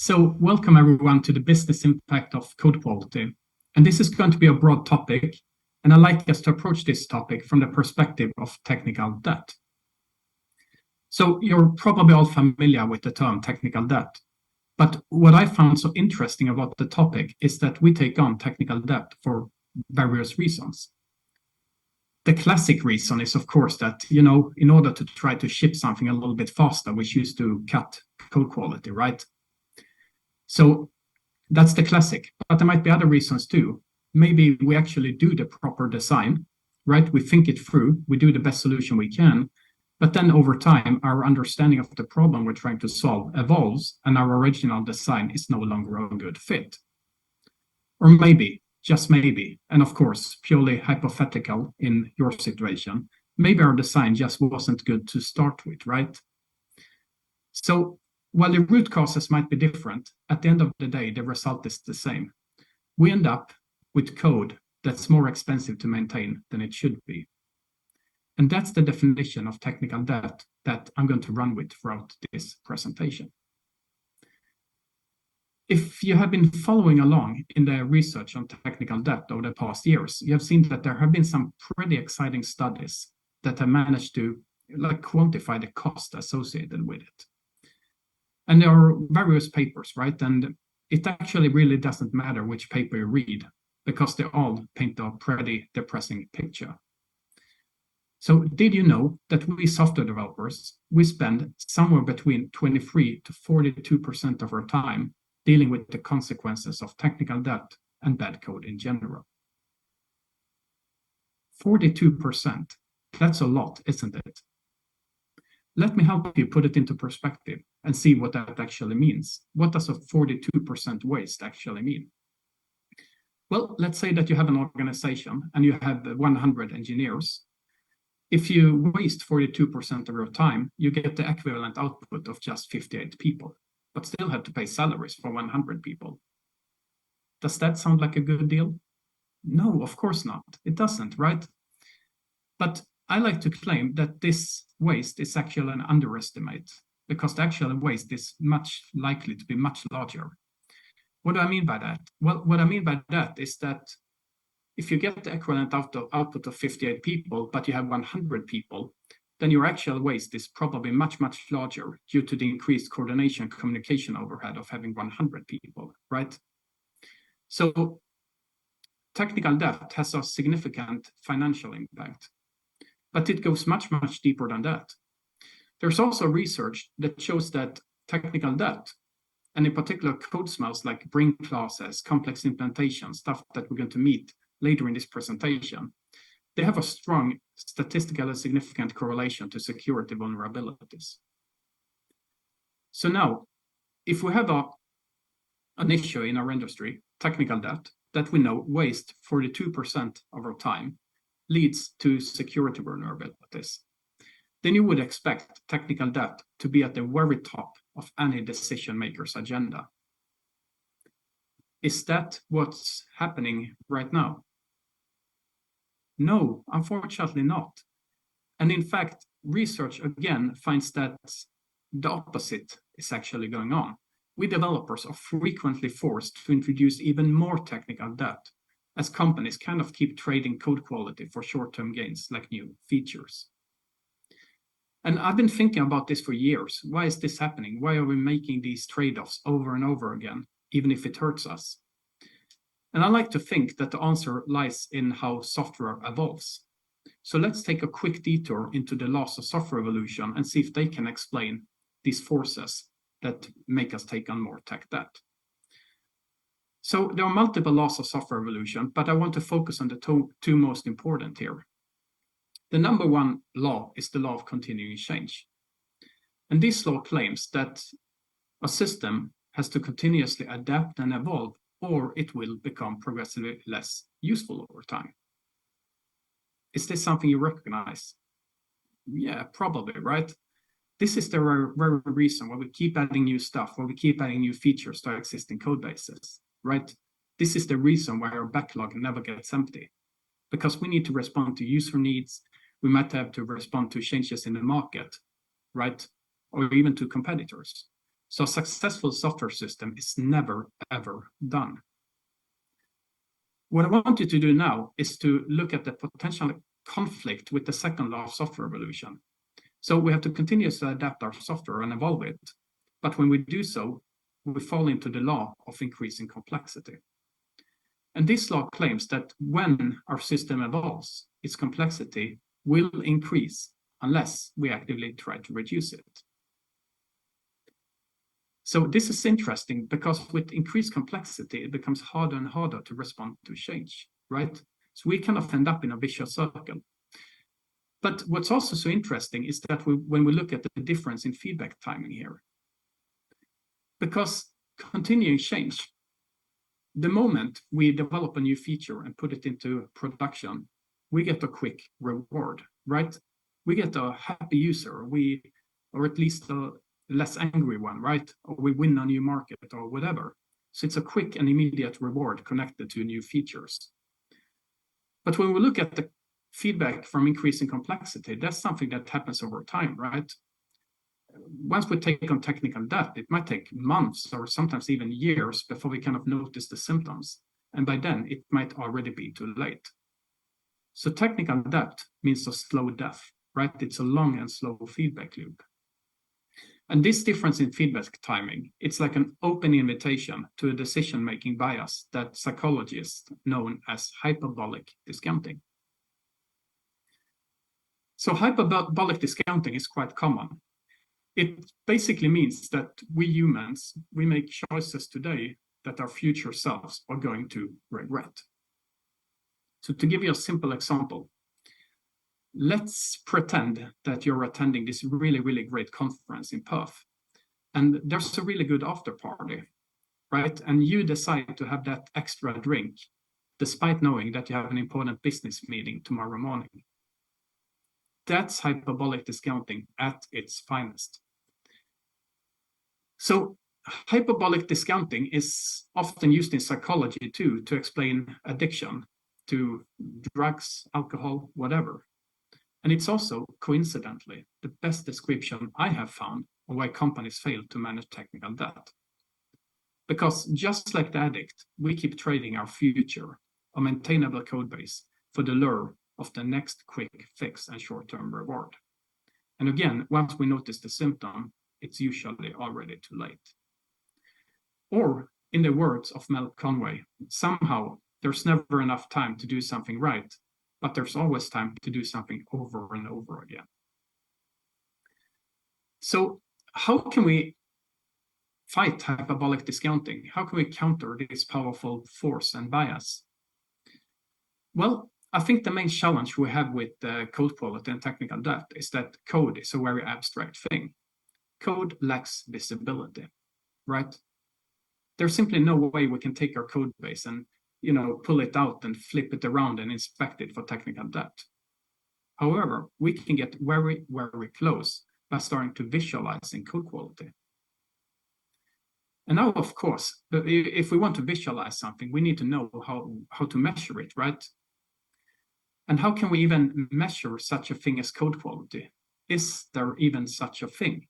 So welcome everyone to the business impact of code quality. And this is going to be a broad topic, and I'd like us to approach this topic from the perspective of technical debt. So you're probably all familiar with the term technical debt, but what I found so interesting about the topic is that we take on technical debt for various reasons. The classic reason is, of course, that, in order to try to ship something a little bit faster, we choose to cut code quality, right? So that's the classic, but there might be other reasons too. Maybe we actually do the proper design, right? We think it through, we do the best solution we can, but then over time, our understanding of the problem we're trying to solve evolves and our original design is no longer a good fit. Or maybe, just maybe, and of course, purely hypothetical in your situation, maybe our design just wasn't good to start with, right? So while the root causes might be different, at the end of the day, the result is the same. We end up with code that's more expensive to maintain than it should be. And that's the definition of technical debt that I'm going to run with throughout this presentation. If you have been following along in the research on technical debt over the past years, you have seen that there have been some pretty exciting studies that have managed to quantify the cost associated with it. And there are various papers, right? And it actually really doesn't matter which paper you read because they all paint a pretty depressing picture. So did you know that we software developers, we spend somewhere between 23 to 42% of our time dealing with the consequences of technical debt and bad code in general? 42%, that's a lot, isn't it? Let me help you put it into perspective and see what that actually means. What does a 42% waste actually mean? Well, let's say that you have an organization and you have 100 engineers. If you waste 42% of your time, you get the equivalent output of just 58 people, but still have to pay salaries for 100 people. Does that sound like a good deal? No, of course not. It doesn't, right? But I like to claim that this waste is actually an underestimate because the actual waste is much likely to be much larger. What do I mean by that? Well, what I mean by that is that if you get the equivalent output of 58 people, but you have 100 people, then your actual waste is probably much, much larger due to the increased coordination and communication overhead of having 100 people, right? So technical debt has a significant financial impact. But it goes much, much deeper than that. There's also research that shows that technical debt, and in particular code smells like bring classes, complex implementation, stuff that we're going to meet later in this presentation, they have a strong statistically significant correlation to security vulnerabilities. So now, if we have an issue in our industry, technical debt, that we know waste 42% of our time, leads to security vulnerabilities, then you would expect technical debt to be at the very top of any decision maker's agenda. Is that what's happening right now? No, unfortunately not. And in fact, research again finds that the opposite is actually going on. We developers are frequently forced to introduce even more technical debt as companies kind of keep trading code quality for short-term gains like new features. And I've been thinking about this for years. Why is this happening? Why are we making these trade-offs over and over again, even if it hurts us? And I like to think that the answer lies in how software evolves. So let's take a quick detour into the laws of software evolution and see if they can explain these forces that make us take on more tech debt. So there are multiple laws of software evolution, but I want to focus on the two most important here. The number one law is the law of continuing change. And this law claims that a system has to continuously adapt and evolve, or it will become progressively less useful over time. Is this something you recognize? Yeah, probably, right? This is the very reason why we keep adding new stuff, why we keep adding new features to our existing code bases. Right? This is the reason why our backlog never gets empty, because we need to respond to user needs. We might have to respond to changes in the market, right? Or even to competitors. So a successful software system is never, ever done. What I want you to do now is to look at the potential conflict with the second law of software evolution. So we have to continuously adapt our software and evolve it. But when we do so, we fall into the law of increasing complexity. And this law claims that when our system evolves, its complexity will increase unless we actively try to reduce it. So this is interesting because with increased complexity, it becomes harder and harder to respond to change, right? So we kind of end up in a vicious circle. But what's also so interesting is that when we look at the difference in feedback timing here, because continuing change, the moment we develop a new feature and put it into production, we get a quick reward, right? We get a happy user, or at least a less angry one, right? Or we win a new market or whatever. So it's a quick and immediate reward connected to new features. But when we look at the feedback from increasing complexity, that's something that happens over time, right? Once we take on technical debt, it might take months or sometimes even years before we kind of notice the symptoms. And by then, it might already be too late. So technical debt means a slow death, right? It's a long and slow feedback loop. And this difference in feedback timing, it's like an open invitation to a decision-making bias that psychologists know as hyperbolic discounting. So hyperbolic discounting is quite common. It basically means that we humans, we make choices today that our future selves are going to regret. So to give you a simple example, let's pretend that you're attending this really, really great conference in Perth, and there's a really good after party, right? And you decide to have that extra drink, despite knowing that you have an important business meeting tomorrow morning. That's hyperbolic discounting at its finest. So hyperbolic discounting is often used in psychology too, to explain addiction to drugs, alcohol, whatever. And it's also, coincidentally, the best description I have found of why companies fail to manage technical debt. Because just like the addict, we keep trading our future, a maintainable code base, for the lure of the next quick fix and short-term reward. And again, once we notice the symptom, it's usually already too late. Or, in the words of Mel Conway, somehow there's never enough time to do something right, but there's always time to do something over and over again. So how can we fight hyperbolic discounting? How can we counter this powerful force and bias? Well, I think the main challenge we have with code quality and technical debt is that code is a very abstract thing. Code lacks visibility, right? There's simply no way we can take our code base and pull it out and flip it around and inspect it for technical debt. However, we can get very, very close by starting to visualizing code quality. And now, of course, if we want to visualize something, we need to know how to measure it, right? And how can we even measure such a thing as code quality? Is there even such a thing?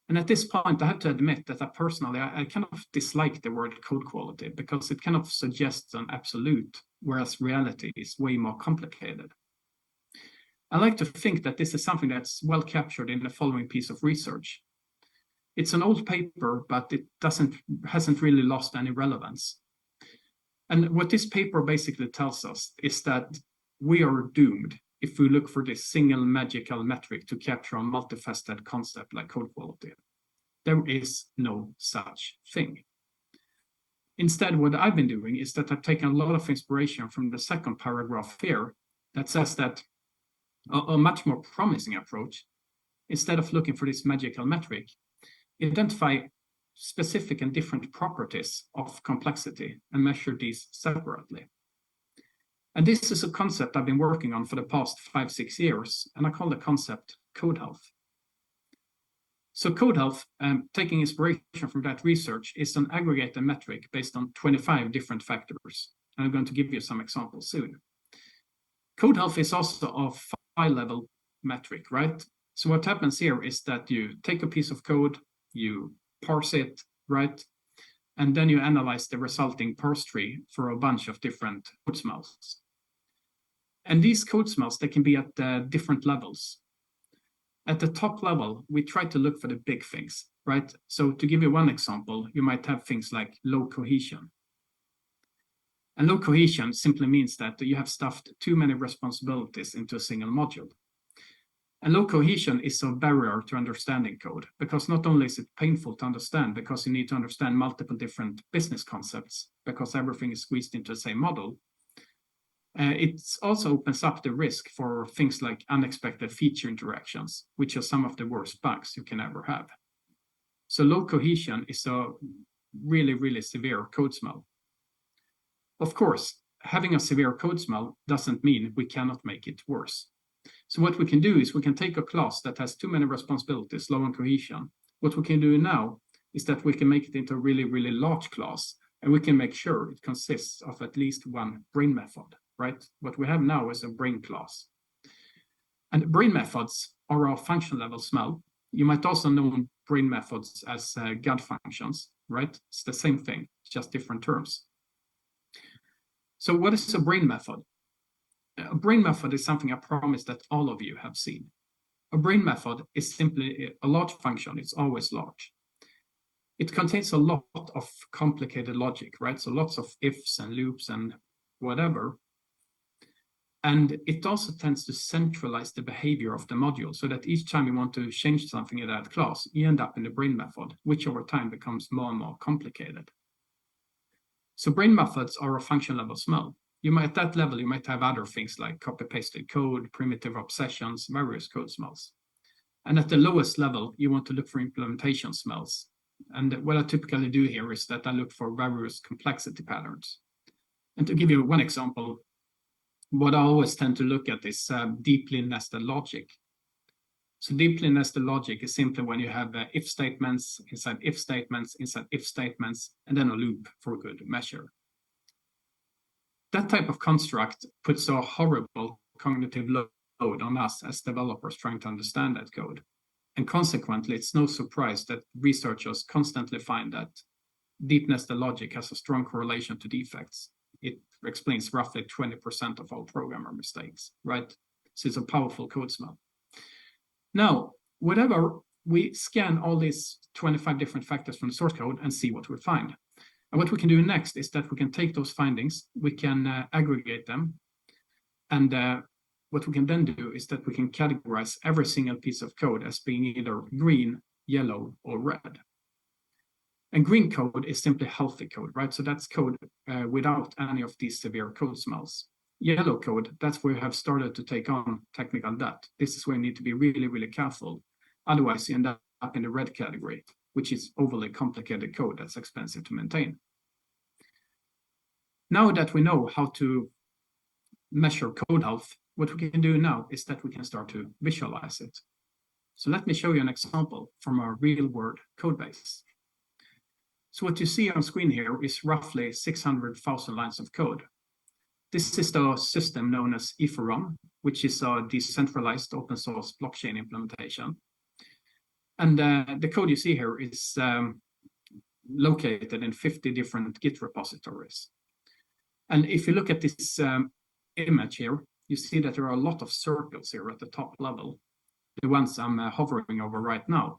And at this point, I have to admit that I kind of dislike the word code quality because it kind of suggests an absolute, whereas reality is way more complicated. I like to think that this is something that's well captured in the following piece of research. It's an old paper, but it hasn't really lost any relevance. And what this paper basically tells us is that we are doomed if we look for this single magical metric to capture a multifaceted concept like code quality. There is no such thing. Instead, what I've been doing is that I've taken a lot of inspiration from the second paragraph here that says that a much more promising approach, instead of looking for this magical metric, identify specific and different properties of complexity and measure these separately. And this is a concept I've been working on for the past 5-6 years, and I call the concept code health. So code health, taking inspiration from that research, is an aggregated metric based on 25 different factors. And I'm going to give you some examples soon. Code health is also a file level metric, right? So what happens here is that you take a piece of code, you parse it, right? And then you analyze the resulting parse tree for a bunch of different code smells. And these code smells, they can be at different levels. At the top level, we try to look for the big things, right? So to give you one example, you might have things like low cohesion. And low cohesion simply means that you have stuffed too many responsibilities into a single module. And low cohesion is a barrier to understanding code, because not only is it painful to understand, because you need to understand multiple different business concepts, because everything is squeezed into the same model, it also opens up the risk for things like unexpected feature interactions, which are some of the worst bugs you can ever have. So low cohesion is a really, really severe code smell. Of course, having a severe code smell doesn't mean we cannot make it worse. So what we can do is we can take a class that has too many responsibilities, low on cohesion. What we can do now is that we can make it into a really, really large class, and we can make sure it consists of at least one brain method, right? What we have now is a brain class. And brain methods are our function level smell. You might also know brain methods as GOT functions, right? It's the same thing, just different terms. So what is a brain method? A brain method is something I promise that all of you have seen. A brain method is simply a large function. It's always large. It contains a lot of complicated logic, right? So lots of ifs and loops and whatever. And it also tends to centralize the behavior of the module, so that each time you want to change something in that class, you end up in the brain method, which over time becomes more and more complicated. So brain methods are a function level smell. At that level, you might have other things like copy-pasted code, primitive obsessions, various code smells. And at the lowest level, you want to look for implementation smells. And what I typically do here is that I look for various complexity patterns. And to give you one example, what I always tend to look at is deeply nested logic. So deeply nested logic is simply when you have if statements inside if statements inside if statements, and then a loop for good measure. That type of construct puts a horrible cognitive load on us as developers trying to understand that code. And consequently, it's no surprise that researchers constantly find that deep nested logic has a strong correlation to defects. It explains roughly 20% of all programmer mistakes, right? So it's a powerful code smell. Now, whatever, we scan all these 25 different factors from the source code and see what we find. And what we can do next is that we can take those findings, we can aggregate them, and what we can then do is that we can categorize every single piece of code as being either green, yellow, or red. And green code is simply healthy code, right? So that's code without any of these severe code smells. Yellow code, that's where you have started to take on technical debt. This is where you need to be really, really careful. Otherwise, you end up in the red category, which is overly complicated code that's expensive to maintain. Now that we know how to measure code health, what we can do now is that we can start to visualize it. So let me show you an example from our real-world code base. So what you see on screen here is roughly 600,000 lines of code. This is the system known as Ethereum, which is a decentralized open source blockchain implementation. And the code you see here is located in 50 different Git repositories. And if you look at this image here, you see that there are a lot of circles here at the top level, the ones I'm hovering over right now.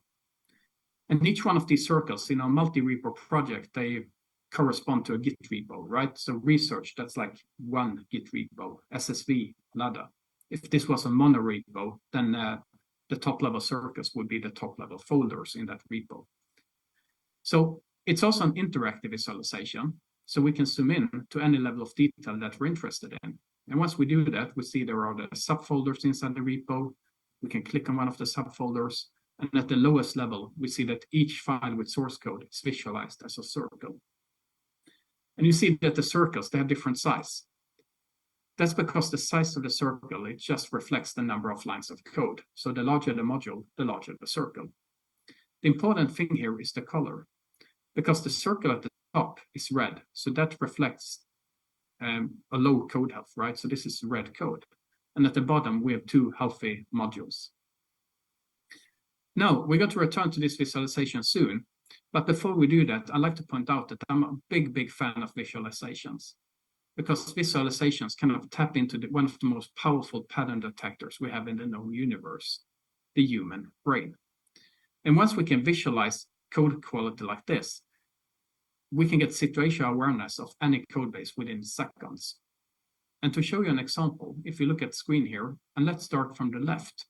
And each one of these circles in a multi-repo project, they correspond to a Git repo, right? So research, that's like one Git repo, SSV, Lada. If this was a mono repo, then the top level circles would be the top level folders in that repo. So it's also an interactive visualization. So we can zoom in to any level of detail that we're interested in. And once we do that, we see there are the subfolders inside the repo. We can click on one of the subfolders. And at the lowest level, we see that each file with source code is visualized as a circle. And you see that the circles, they have different size. That's because the size of the circle, it just reflects the number of lines of code. So the larger the module, the larger the circle. The important thing here is the color, because the circle at the top is red. So that reflects a low code health, right? So this is red code. And at the bottom, we have two healthy modules. Now, we're going to return to this visualization soon, but before we do that, I'd like to point out that I'm a big fan of visualizations, because visualizations kind of tap into one of the most powerful pattern detectors we have in the known universe, the human brain. And once we can visualize code quality like this, we can get situational awareness of any code base within seconds. And to show you an example, if you look at the screen here, and let's start from the left.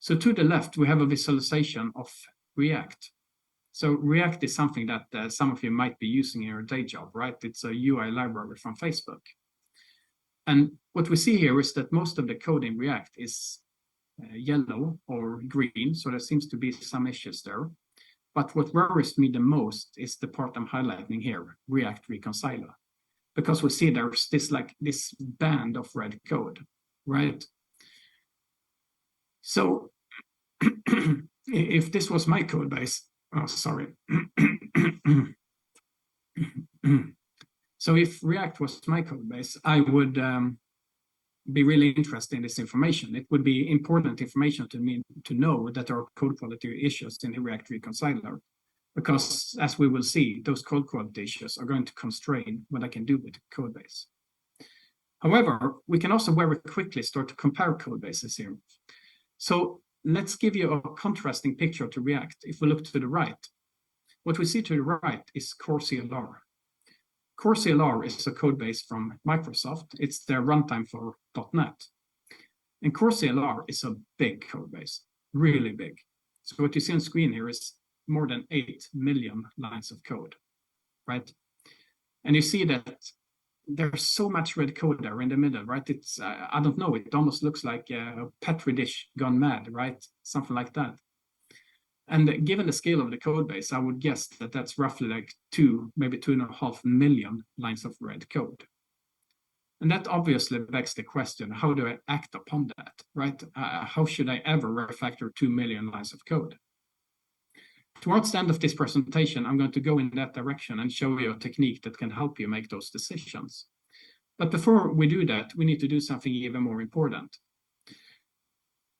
So to the left, we have a visualization of React. So React is something that some of you might be using in your day job, right? It's a UI library from Facebook. And what we see here is that most of the code in React is yellow or green, so there seems to be some issues there. But what worries me the most is the part I'm highlighting here, React Reconciler, because we see there's this band of red code, right? So if this was my code base, oh, sorry. So if React was my code base, I would be really interested in this information. It would be important information to me to know that there are code quality issues in the React Reconciler, because as we will see, those code quality issues are going to constrain what I can do with the code base. However, we can also very quickly start to compare code bases here. So let's give you a contrasting picture to React. If we look to the right, what we see to the right is Core CLR. Core CLR is a code base from Microsoft. It's their runtime for .NET. And Core CLR is a big code base, really big. So what you see on screen here is more than 8 million lines of code, right? And you see that there's so much red code there in the middle, right? It's, I don't know, it almost looks like a Petri dish gone mad, right? Something like that. And given the scale of the code base, I would guess that that's roughly like 2, maybe 2.5 million lines of red code. And that obviously begs the question, how do I act upon that, right? How should I ever refactor 2 million lines of code? Towards the end of this presentation, I'm going to go in that direction and show you a technique that can help you make those decisions. But before we do that, we need to do something even more important.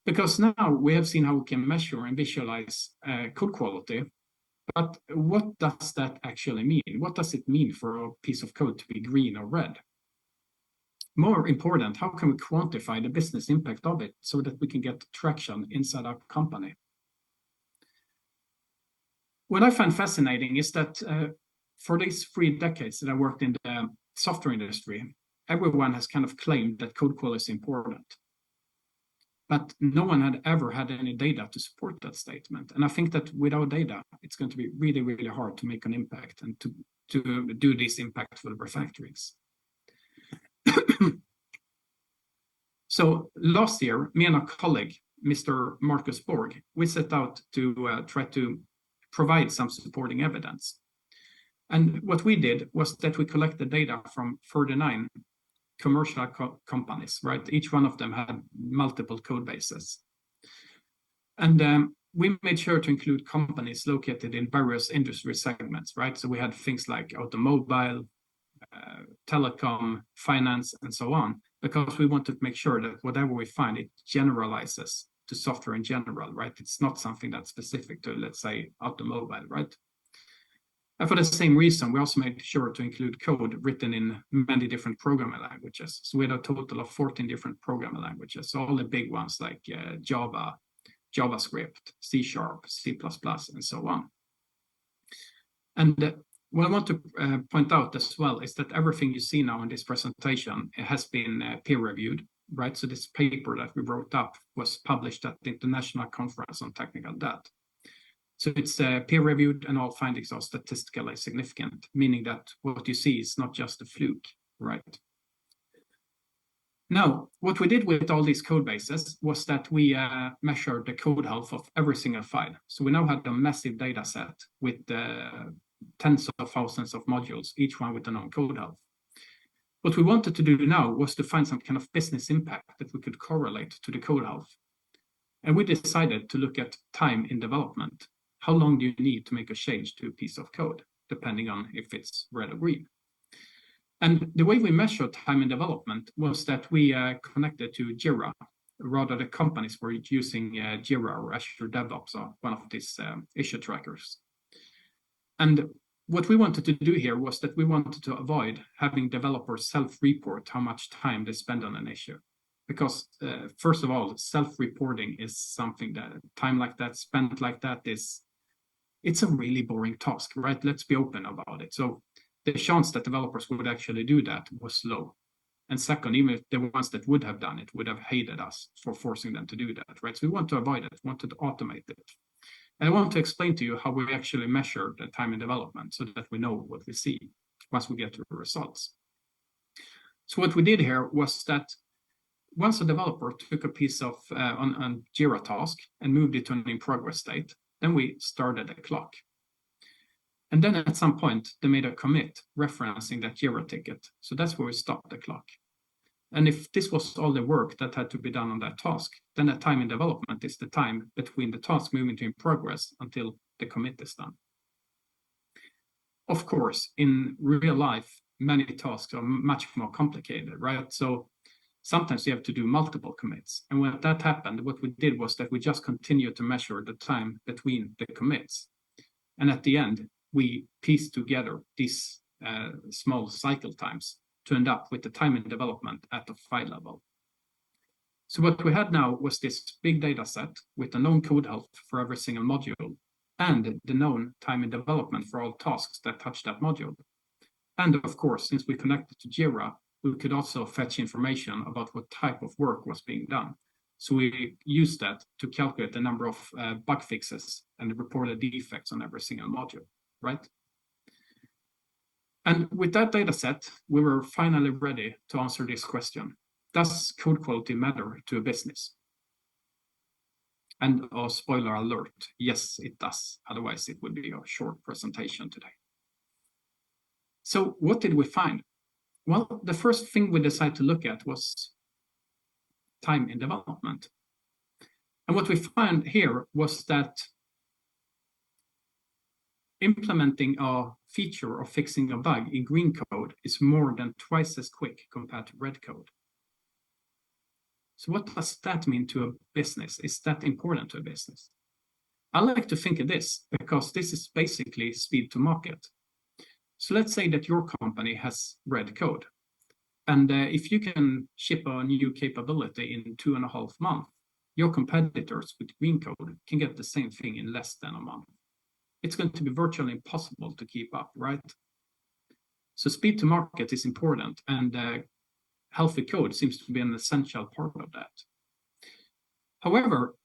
Because now we have seen how we can measure and visualize code quality, but what does that actually mean? What does it mean for a piece of code to be green or red? More important, how can we quantify the business impact of it so that we can get traction inside our company? What I find fascinating is that for these 3 decades that I worked in the software industry, everyone has kind of claimed that code quality is important. But no one had ever had any data to support that statement. And I think that without data, it's going to be really, really hard to make an impact and to do these impactful refactorings. So last year, me and a colleague, Mr. Marcus Borg, we set out to try to provide some supporting evidence. And what we did was that we collected data from 39 commercial companies, right? Each one of them had multiple code bases. And we made sure to include companies located in various industry segments, right? So we had things like automobile, telecom, finance, and so on, because we wanted to make sure that whatever we find, it generalizes to software in general, right? It's not something that's specific to, let's say, automobile, right? And for the same reason, we also made sure to include code written in many different programming languages. So we had a total of 14 different programming languages. So all the big ones like Java, JavaScript, C#, C++, and so on. And what I want to point out as well is that everything you see now in this presentation has been peer-reviewed, right? So this paper that we wrote up was published at the International Conference on Technical Data. So it's peer-reviewed and all findings are statistically significant, meaning that what you see is not just a fluke, right? Now, what we did with all these code bases was that we measured the code health of every single file. So we now had a massive data set with tens of thousands of modules, each one with their own code health. What we wanted to do now was to find some kind of business impact that we could correlate to the code health. And we decided to look at time in development. How long do you need to make a change to a piece of code, depending on if it's red or green? And the way we measured time in development was that we connected to Jira, rather the companies were using Jira or Azure DevOps, or one of these issue trackers. And what we wanted to do here was that we wanted to avoid having developers self-report how much time they spend on an issue. Because first of all, self-reporting is something that time like that, spent like that, it's a really boring task, right? Let's be open about it. So the chance that developers would actually do that was low. And second, even if the ones that would have done it would have hated us for forcing them to do that, right? So we want to avoid it, want to automate it. And I want to explain to you how we actually measure the time in development so that we know what we see once we get to the results. So what we did here was that once a developer took a piece of on Jira task and moved it to an in progress state, then we started a clock. And then at some point, they made a commit referencing that Jira ticket. So that's where we stopped the clock. And if this was all the work that had to be done on that task, then the time in development is the time between the task moving to in progress until the commit is done. Of course, in real life, many tasks are much more complicated, right? So sometimes you have to do multiple commits. And when that happened, what we did was that we just continued to measure the time between the commits. And at the end, we pieced together these small cycle times to end up with the time in development at the file level. So what we had now was this big data set with the known code health for every single module and the known time in development for all tasks that touch that module. And of course, since we connected to Jira, we could also fetch information about what type of work was being done. So we used that to calculate the number of bug fixes and reported defects on every single module, right? And with that data set, we were finally ready to answer this question. Does code quality matter to a business? And spoiler alert, yes, it does. Otherwise, it would be a short presentation today. So what did we find? Well, the first thing we decided to look at was time in development. And what we found here was that implementing a feature or fixing a bug in green code is more than twice as quick compared to red code. So what does that mean to a business? Is that important to a business? I like to think of this because this is basically speed to market. So let's say that your company has red code. And if you can ship a new capability in 2.5 months, your competitors with green code can get the same thing in less than a month. It's going to be virtually impossible to keep up, right? So speed to market is important, and healthy code seems to be an essential part of that. However,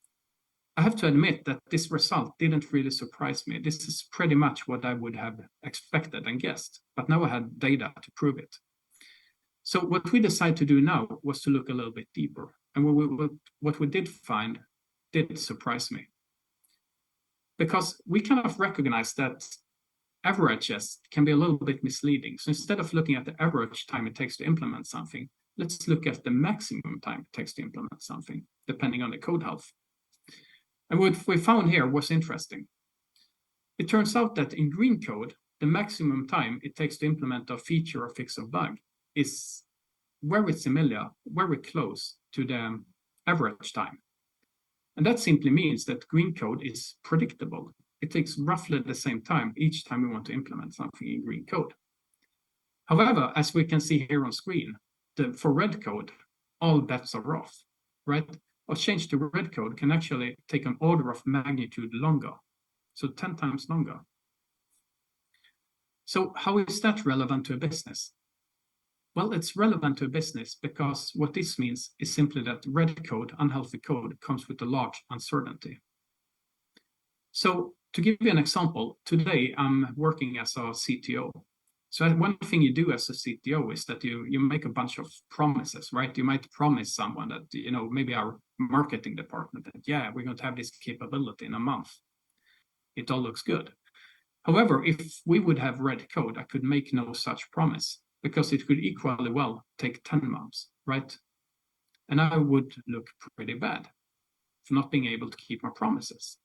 I have to admit that this result didn't really surprise me. This is pretty much what I would have expected and guessed, but now I had data to prove it. So what we decided to do now was to look a little bit deeper. And what we did find did surprise me. Because we kind of recognize that averages can be a little bit misleading. So instead of looking at the average time it takes to implement something, let's look at the maximum time it takes to implement something, depending on the code health. And what we found here was interesting. It turns out that in green code, the maximum time it takes to implement a feature or fix a bug is very similar, very close to the average time. And that simply means that green code is predictable. It takes roughly the same time each time we want to implement something in green code. However, as we can see here on screen, for red code, all bets are off, right? A change to red code can actually take an order of magnitude longer, so 10 times longer. So how is that relevant to a business? Well, it's relevant to a business because what this means is simply that red code, unhealthy code, comes with a large uncertainty. So to give you an example, today I'm working as a CTO. So one thing you do as a CTO is that you make a bunch of promises, right? You might promise someone that, maybe our marketing department that, yeah, we're going to have this capability in a month. It all looks good. However, if we would have red code, I could make no such promise because it could equally well take 10 months, right? And I would look pretty bad for not being able to keep my promises.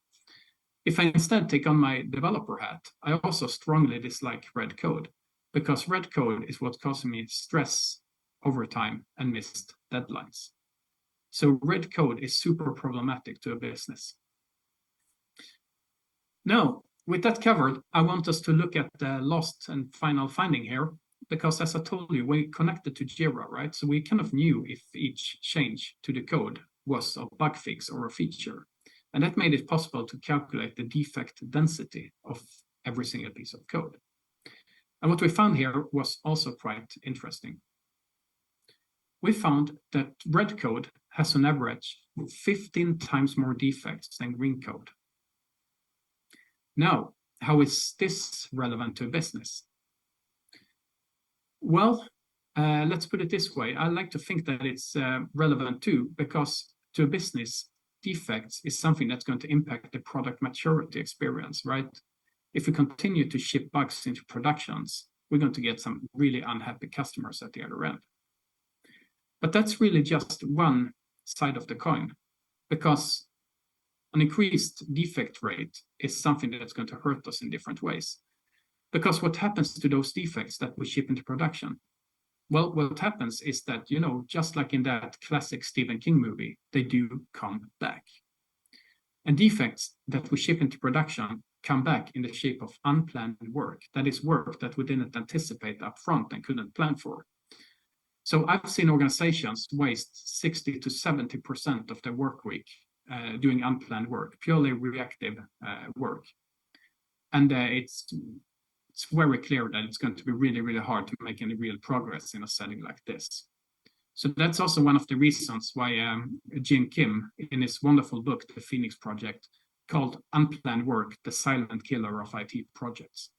If I instead take on my developer hat, I also strongly dislike red code because red code is what causes me stress over time and missed deadlines. So red code is super problematic to a business. Now, with that covered, I want us to look at the last and final finding here, because as I told you, we connected to Jira, right? So we kind of knew if each change to the code was a bug fix or a feature. And that made it possible to calculate the defect density of every single piece of code. And what we found here was also quite interesting. We found that red code has on average 15 times more defects than green code. Now, how is this relevant to a business? Well, let's put it this way. I like to think that it's relevant too, because to a business, defects is something that's going to impact the product maturity experience, right? If we continue to ship bugs into productions, we're going to get some really unhappy customers at the other end. But that's really just one side of the coin, because an increased defect rate is something that's going to hurt us in different ways. Because what happens to those defects that we ship into production? Well, what happens is that, you know, just like in that classic Stephen King movie, they do come back. And defects that we ship into production come back in the shape of unplanned work. That is work that we didn't anticipate up front and couldn't plan for. So I've seen organizations waste 60 to 70% of their work week doing unplanned work, purely reactive work. And it's very clear that it's going to be really, really hard to make any real progress in a setting like this. So that's also one of the reasons why Jim Kim, in his wonderful book, The Phoenix Project, called Unplanned Work the Silent Killer of IT Projects.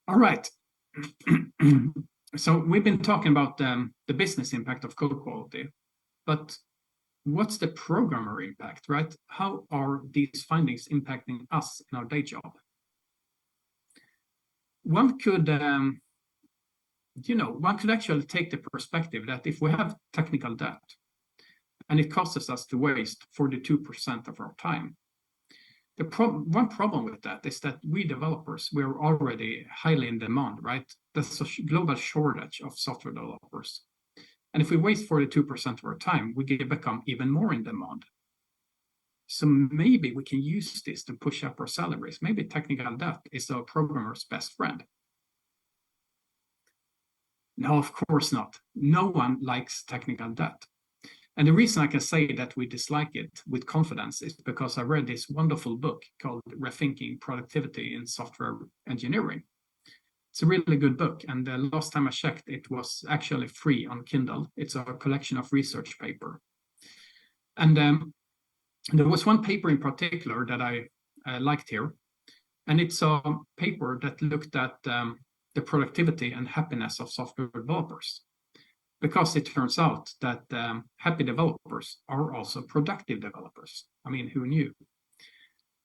All right. So we've been talking about the business impact of code quality, but what's the programmer impact, right? How are these findings impacting us in our day job? One could, one could actually take the perspective that if we have technical debt and it causes us to waste 42% of our time, one problem with that is that we developers, we're already highly in demand, right? There's a global shortage of software developers. And if we waste 42% of our time, we become even more in demand. So maybe we can use this to push up our salaries. Maybe technical debt is a programmer's best friend. No, of course not. No one likes technical debt. And the reason I can say that we dislike it with confidence is because I read this wonderful book called Rethinking Productivity in Software Engineering. It's a really good book. And the last time I checked, it was actually free on Kindle. It's a collection of research paper. And there was one paper in particular that I liked here. And it's a paper that looked at the productivity and happiness of software developers. Because it turns out that happy developers are also productive developers. I mean, who knew?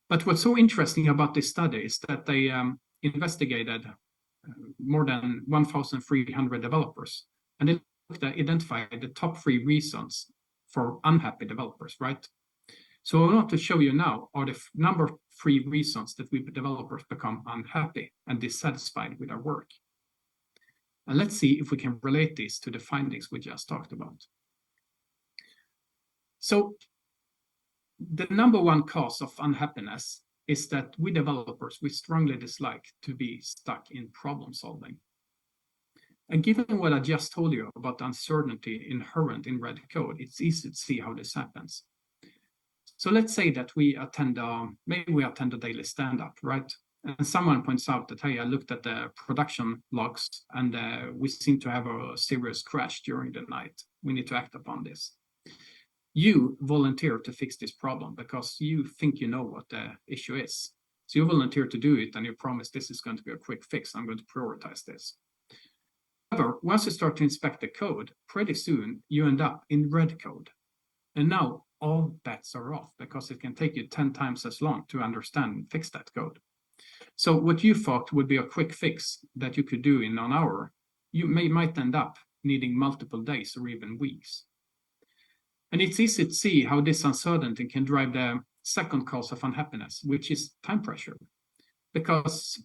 But what's so interesting about this study is that they investigated more than 1,300 developers, and they identified the top 3 reasons for unhappy developers, right? So what I want to show you now are the number 3 reasons that we developers become unhappy and dissatisfied with our work. And let's see if we can relate this to the findings we just talked about. So the number 1 cause of unhappiness is that we developers, we strongly dislike to be stuck in problem solving. And given what I just told you about the uncertainty inherent in red code, it's easy to see how this happens. So let's say that maybe we attend a daily stand-up, right? And someone points out that, hey, I looked at the production logs and we seem to have a serious crash during the night. We need to act upon this. You volunteer to fix this problem because you think you know what the issue is. So you volunteer to do it and you promise this is going to be a quick fix. I'm going to prioritize this. However, once you start to inspect the code, pretty soon you end up in red code. And now all bets are off because it can take you 10 times as long to understand and fix that code. So what you thought would be a quick fix that you could do in an hour, you might end up needing multiple days or even weeks. And it's easy to see how this uncertainty can drive the second cause of unhappiness, which is time pressure. Because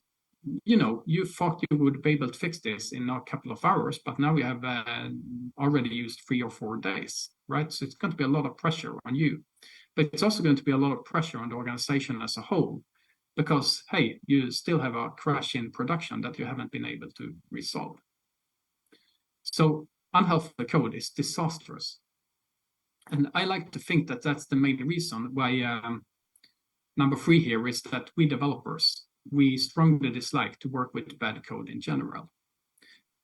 you thought you would be able to fix this in a couple of hours, but now you have already used 3 or 4 days, right? So it's going to be a lot of pressure on you, but it's also going to be a lot of pressure on the organization as a whole, because, hey, you still have a crash in production that you haven't been able to resolve. So unhealthy code is disastrous. And I like to think that that's the main reason why number 3 here is that we developers, we strongly dislike to work with bad code in general.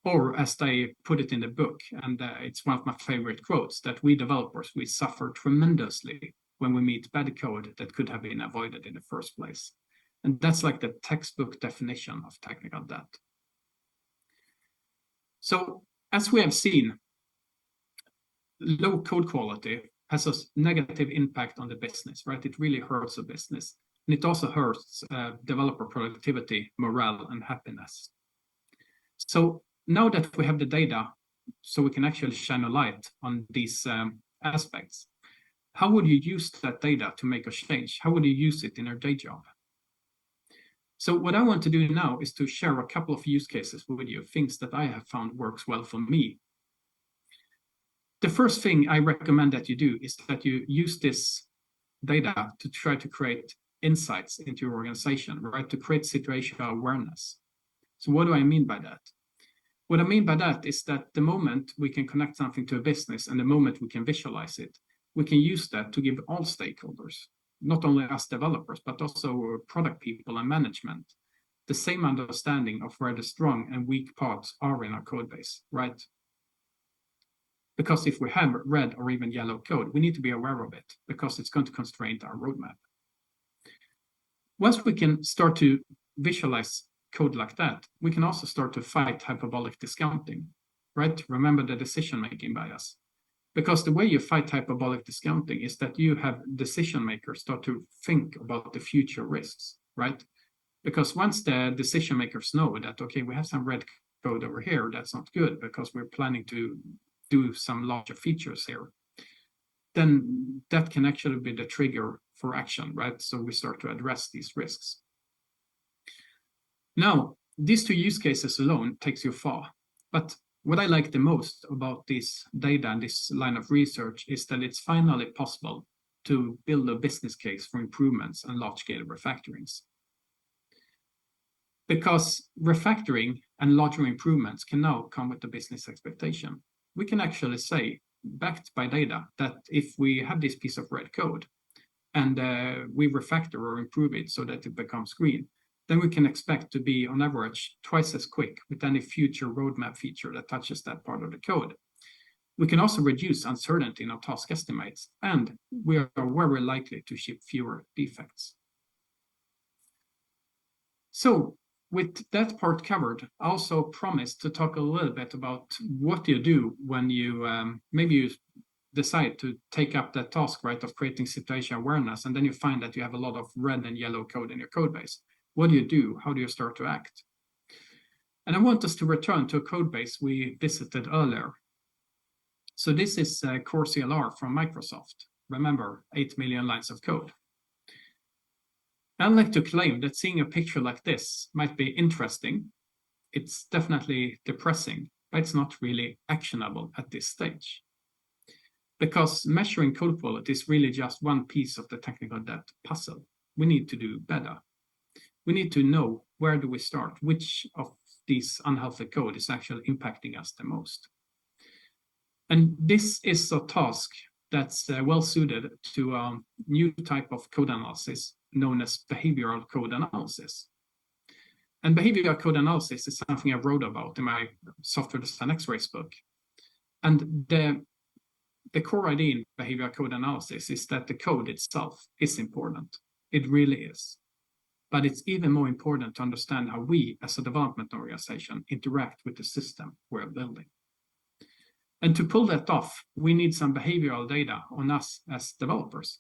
Or as they put it in the book, and it's one of my favorite quotes, that we developers, we suffer tremendously when we meet bad code that could have been avoided in the first place. And that's like the textbook definition of technical debt. So as we have seen, low code quality has a negative impact on the business, right? It really hurts the business. And it also hurts developer productivity, morale, and happiness. So now that we have the data, so we can actually shine a light on these aspects, how would you use that data to make a change? How would you use it in your day job? So what I want to do now is to share a couple of use cases with you, things that I have found works well for me. The first thing I recommend that you do is that you use this data to try to create insights into your organization, right? To create situational awareness. So what do I mean by that? What I mean by that is that the moment we can connect something to a business and the moment we can visualize it, we can use that to give all stakeholders, not only us developers, but also product people and management, the same understanding of where the strong and weak parts are in our code base, right? Because if we have red or even yellow code, we need to be aware of it because it's going to constrain our roadmap. Once we can start to visualize code like that, we can also start to fight hyperbolic discounting, right? Remember the decision-making bias. Because the way you fight hyperbolic discounting is that you have decision makers start to think about the future risks, right? Because once the decision makers know that, okay, we have some red code over here, that's not good because we're planning to do some larger features here, then that can actually be the trigger for action, right? So we start to address these risks. Now, these 2 use cases alone takes you far, but what I like the most about this data and this line of research is that it's finally possible to build a business case for improvements and large-scale refactorings. Because refactoring and larger improvements can now come with the business expectation. We can actually say, backed by data, that if we have this piece of red code and we refactor or improve it so that it becomes green, then we can expect to be on average twice as quick with any future roadmap feature that touches that part of the code. We can also reduce uncertainty in our task estimates, and we are very likely to ship fewer defects. So with that part covered, I also promised to talk a little bit about what you do when you maybe you decide to take up that task, right, of creating situation awareness, and then you find that you have a lot of red and yellow code in your code base. What do you do? How do you start to act? And I want us to return to a code base we visited earlier. So this is Core CLR from Microsoft. Remember, 8 million lines of code. I'd like to claim that seeing a picture like this might be interesting. It's definitely depressing, but it's not really actionable at this stage. Because measuring code quality is really just one piece of the technical debt puzzle. We need to do better. We need to know where do we start, which of these unhealthy code is actually impacting us the most. And this is a task that's well suited to a new type of code analysis known as behavioral code analysis. And behavioral code analysis is something I wrote about in my Software Design X-Rays book. And the core idea in behavioral code analysis is that the code itself is important. It really is. But it's even more important to understand how we, as a development organization, interact with the system we're building. And to pull that off, we need some behavioral data on us as developers.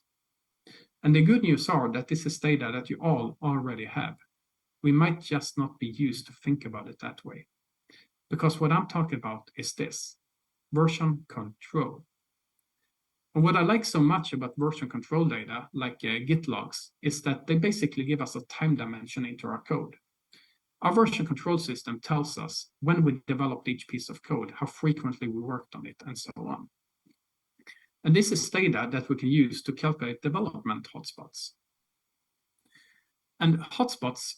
And the good news are that this is data that you all already have. We might just not be used to think about it that way. Because what I'm talking about is this, version control. And what I like so much about version control data, like Git logs, is that they basically give us a time dimension into our code. Our version control system tells us when we developed each piece of code, how frequently we worked on it, and so on. And this is data that we can use to calculate development hotspots. And hotspots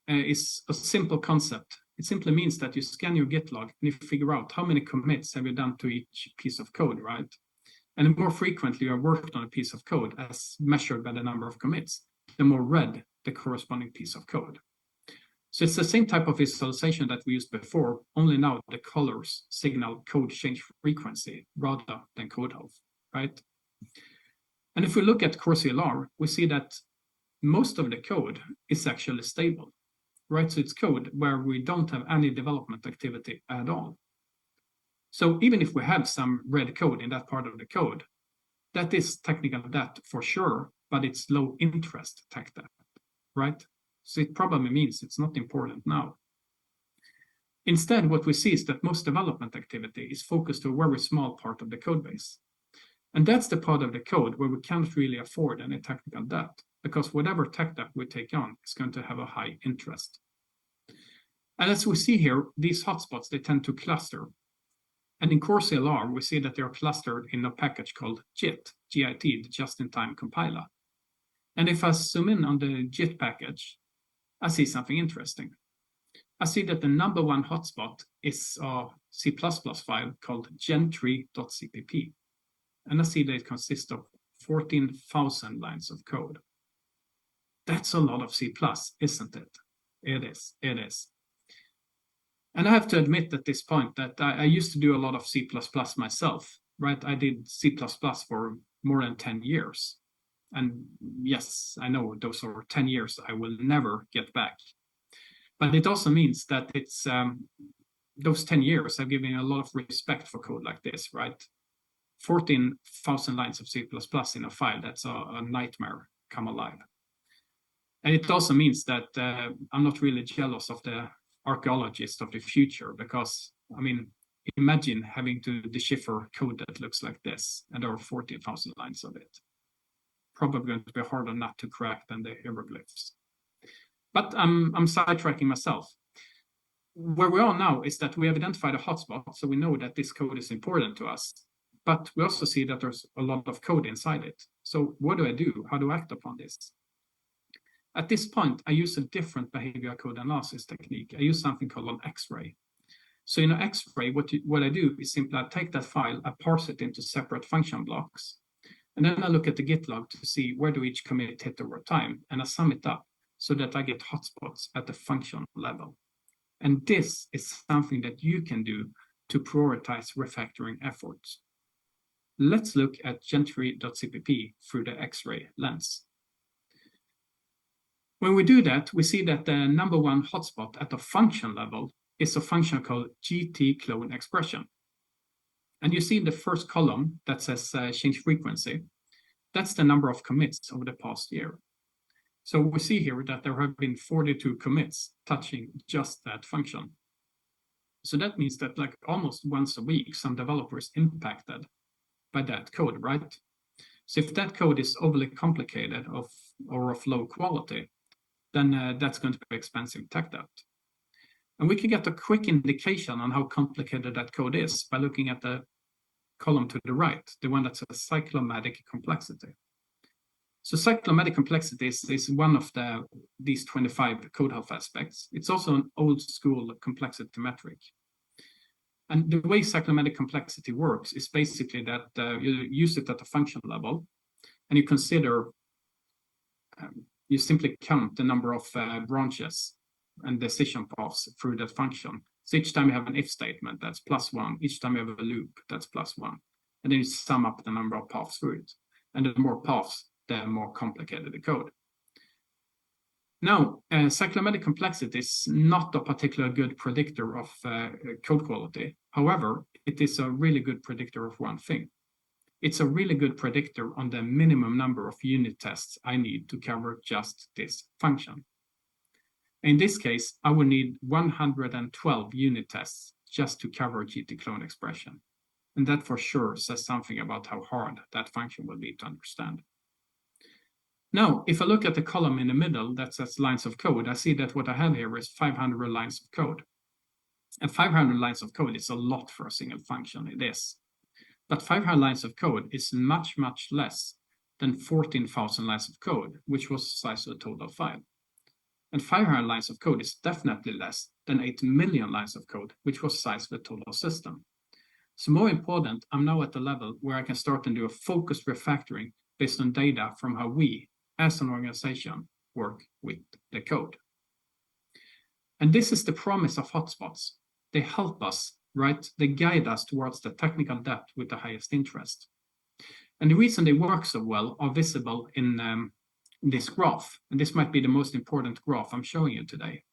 is a simple concept. It simply means that you scan your Git log and you figure out how many commits have you done to each piece of code, right? And the more frequently you have worked on a piece of code as measured by the number of commits, the more red the corresponding piece of code. So it's the same type of visualization that we used before, only now the colors signal code change frequency rather than code health, right? And if we look at CoreCLR, we see that most of the code is actually stable, right? So it's code where we don't have any development activity at all. So even if we have some red code in that part of the code, that is technical debt for sure, but it's low interest tech debt, right? So it probably means it's not important now. Instead, what we see is that most development activity is focused to a very small part of the code base. And that's the part of the code where we can't really afford any technical debt, because whatever tech debt we take on is going to have a high interest. And as we see here, these hotspots, they tend to cluster. And in CoreCLR, we see that they are clustered in a package called JIT, the just-in-time compiler. And if I zoom in on the JIT package, I see something interesting. I see that the number one hotspot is a C++ file called gentry.cpp. And I see that it consists of 14,000 lines of code. That's a lot of C++, isn't it? It is. And I have to admit at this point that I used to do a lot of C++ myself, right? I did C++ for more than 10 years. And yes, I know those are 10 years I will never get back. But it also means that it's those 10 years have given a lot of respect for code like this, right? 14,000 lines of C++ in a file, that's a nightmare come alive. And it also means that I'm not really jealous of the archaeologists of the future, because, I mean, imagine having to decipher code that looks like this, and there are 14,000 lines of it. Probably going to be harder not to crack than the hieroglyphs. But I'm sidetracking myself. Where we are now is that we have identified a hotspot, so we know that this code is important to us. But we also see that there's a lot of code inside it. So what do I do? How do I act upon this? At this point, I use a different behavioral code analysis technique. I use something called an X-ray. So in an X-ray, what I do is simply I take that file, I parse it into separate function blocks, and then I look at the Git log to see where do each commit hit over time, and I sum it up so that I get hotspots at the function level. And this is something that you can do to prioritize refactoring efforts. Let's look at gentry.cpp through the X-ray lens. When we do that, we see that the number one hotspot at the function level is a function called GT-clone expression. And you see in the first column that says change frequency, that's the number of commits over the past year. So we see here that there have been 42 commits touching just that function. So that means that like almost once a week, some developer is impacted by that code, right? So if that code is overly complicated or of low quality, then that's going to be expensive tech debt. And we can get a quick indication on how complicated that code is by looking at the column to the right, the one that says cyclomatic complexity. So cyclomatic complexity is one of these 25 code health aspects. It's also an old school complexity metric. And the way cyclomatic complexity works is basically that you use it at the function level, and you consider, you simply count the number of branches and decision paths through that function. So each time you have an if statement, that's +1. Each time you have a loop, that's +1. And then you sum up the number of paths through it. And the more paths, the more complicated the code. Now, cyclomatic complexity is not a particularly good predictor of code quality. However, it is a really good predictor of one thing. It's a really good predictor on the minimum number of unit tests I need to cover just this function. In this case, I would need 112 unit tests just to cover GT-clone expression. And that for sure says something about how hard that function will be to understand. Now, if I look at the column in the middle that says lines of code, I see that what I have here is 500 lines of code. And 500 lines of code is a lot for a single function, it is. But 500 lines of code is much, much less than 14,000 lines of code, which was the size of the total file. And 500 lines of code is definitely less than 8 million lines of code, which was the size of the total system. So more important, I'm now at the level where I can start and do a focused refactoring based on data from how we, as an organization, work with the code. And this is the promise of hotspots. They help us, right? They guide us towards the technical depth with the highest interest. And the reason they work so well are visible in this graph. And this might be the most important graph I'm showing you today.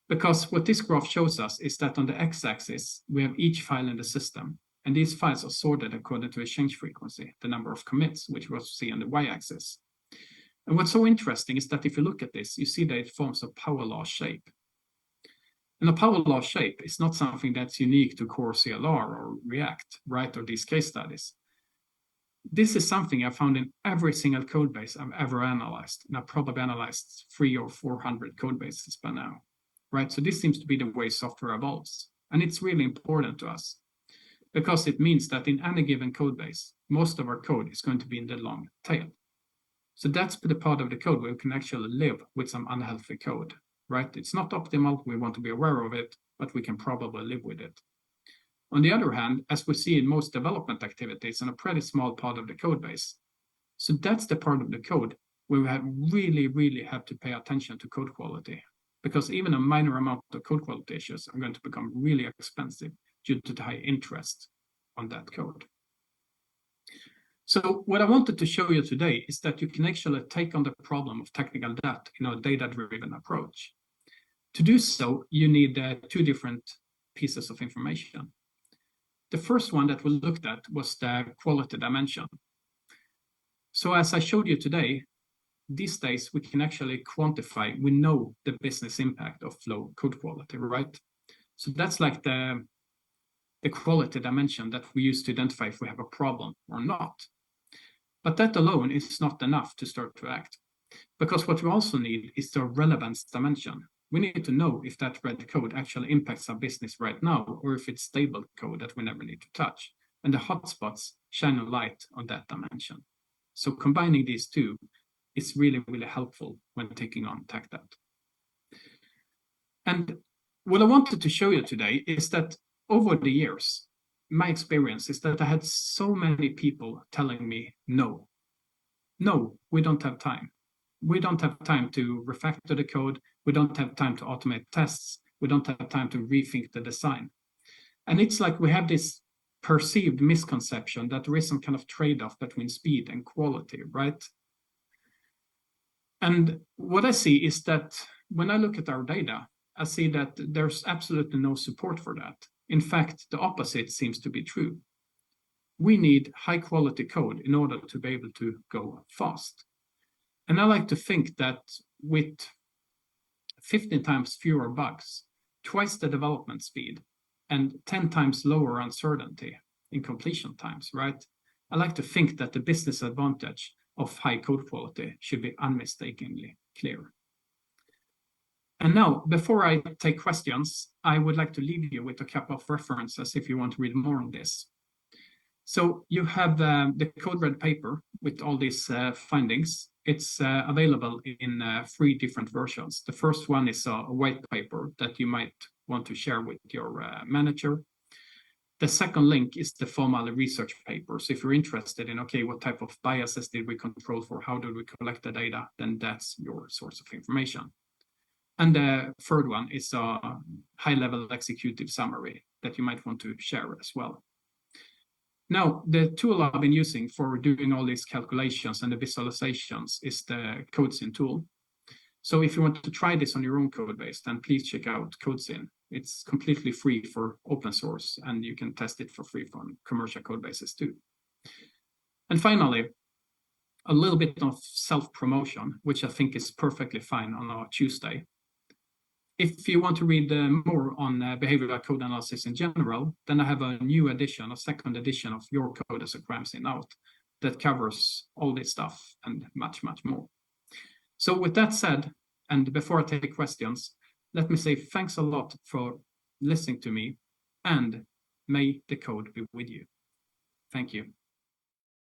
Because what this graph shows us is that on the x-axis, we have each file in the system. And these files are sorted according to a change frequency, the number of commits, which we'll see on the y-axis. And what's so interesting is that if you look at this, you see that it forms a power law shape. And a power law shape is not something that's unique to Core CLR or React, right, or these case studies. This is something I found in every single code base I've ever analyzed. And I've probably analyzed 300 or 400 code bases by now, right? So this seems to be the way software evolves. And it's really important to us because it means that in any given code base, most of our code is going to be in the long tail. So that's the part of the code where we can actually live with some unhealthy code, right? It's not optimal. We want to be aware of it, but we can probably live with it. On the other hand, as we see in most development activities, and a pretty small part of the code base. So that's the part of the code where we really have to pay attention to code quality, because even a minor amount of code quality issues are going to become really expensive due to the high interest on that code. So what I wanted to show you today is that you can actually take on the problem of technical debt in a data-driven approach. To do so, you need two different pieces of information. The first one that we looked at was the quality dimension. So as I showed you today, these days we can actually quantify, we know the business impact of low code quality, right? So that's like the quality dimension that we use to identify if we have a problem or not. But that alone is not enough to start to act, because what we also need is the relevance dimension. We need to know if that red code actually impacts our business right now, or if it's stable code that we never need to touch. And the hotspots shine a light on that dimension. So combining these two is really helpful when taking on tech debt. And what I wanted to show you today is that over the years, my experience is that I had so many people telling me, no, we don't have time. We don't have time to refactor the code. We don't have time to automate tests. We don't have time to rethink the design. And it's like we have this perceived misconception that there is some kind of trade-off between speed and quality, right? And what I see is that when I look at our data, I see that there's absolutely no support for that. In fact, the opposite seems to be true. We need high-quality code in order to be able to go fast. And I like to think that with 15 times fewer bugs, twice the development speed, and 10 times lower uncertainty in completion times, right? I like to think that the business advantage of high code quality should be unmistakably clear. And now, before I take questions, I would like to leave you with a couple of references if you want to read more on this. So you have the Code Red paper with all these findings. It's available in 3 different versions. The first one is a white paper that you might want to share with your manager. The second link is the formal research paper. So if you're interested in, okay, what type of biases did we control for? How did we collect the data? Then that's your source of information. And the third one is a high-level executive summary that you might want to share as well. Now, the tool I've been using for doing all these calculations and the visualizations is the CodeScene tool. So if you want to try this on your own code base, then please check out CodeScene. It's completely free for open source, and you can test it for free from commercial code bases too. And finally, a little bit of self-promotion, which I think is perfectly fine on our Tuesday. If you want to read more on behavioral code analysis in general, then I have a new edition, a second edition of Your Code as a Crime Scene out that covers all this stuff and much more. So with that said, and before I take questions, let me say thanks a lot for listening to me, and may the code be with you. Thank you.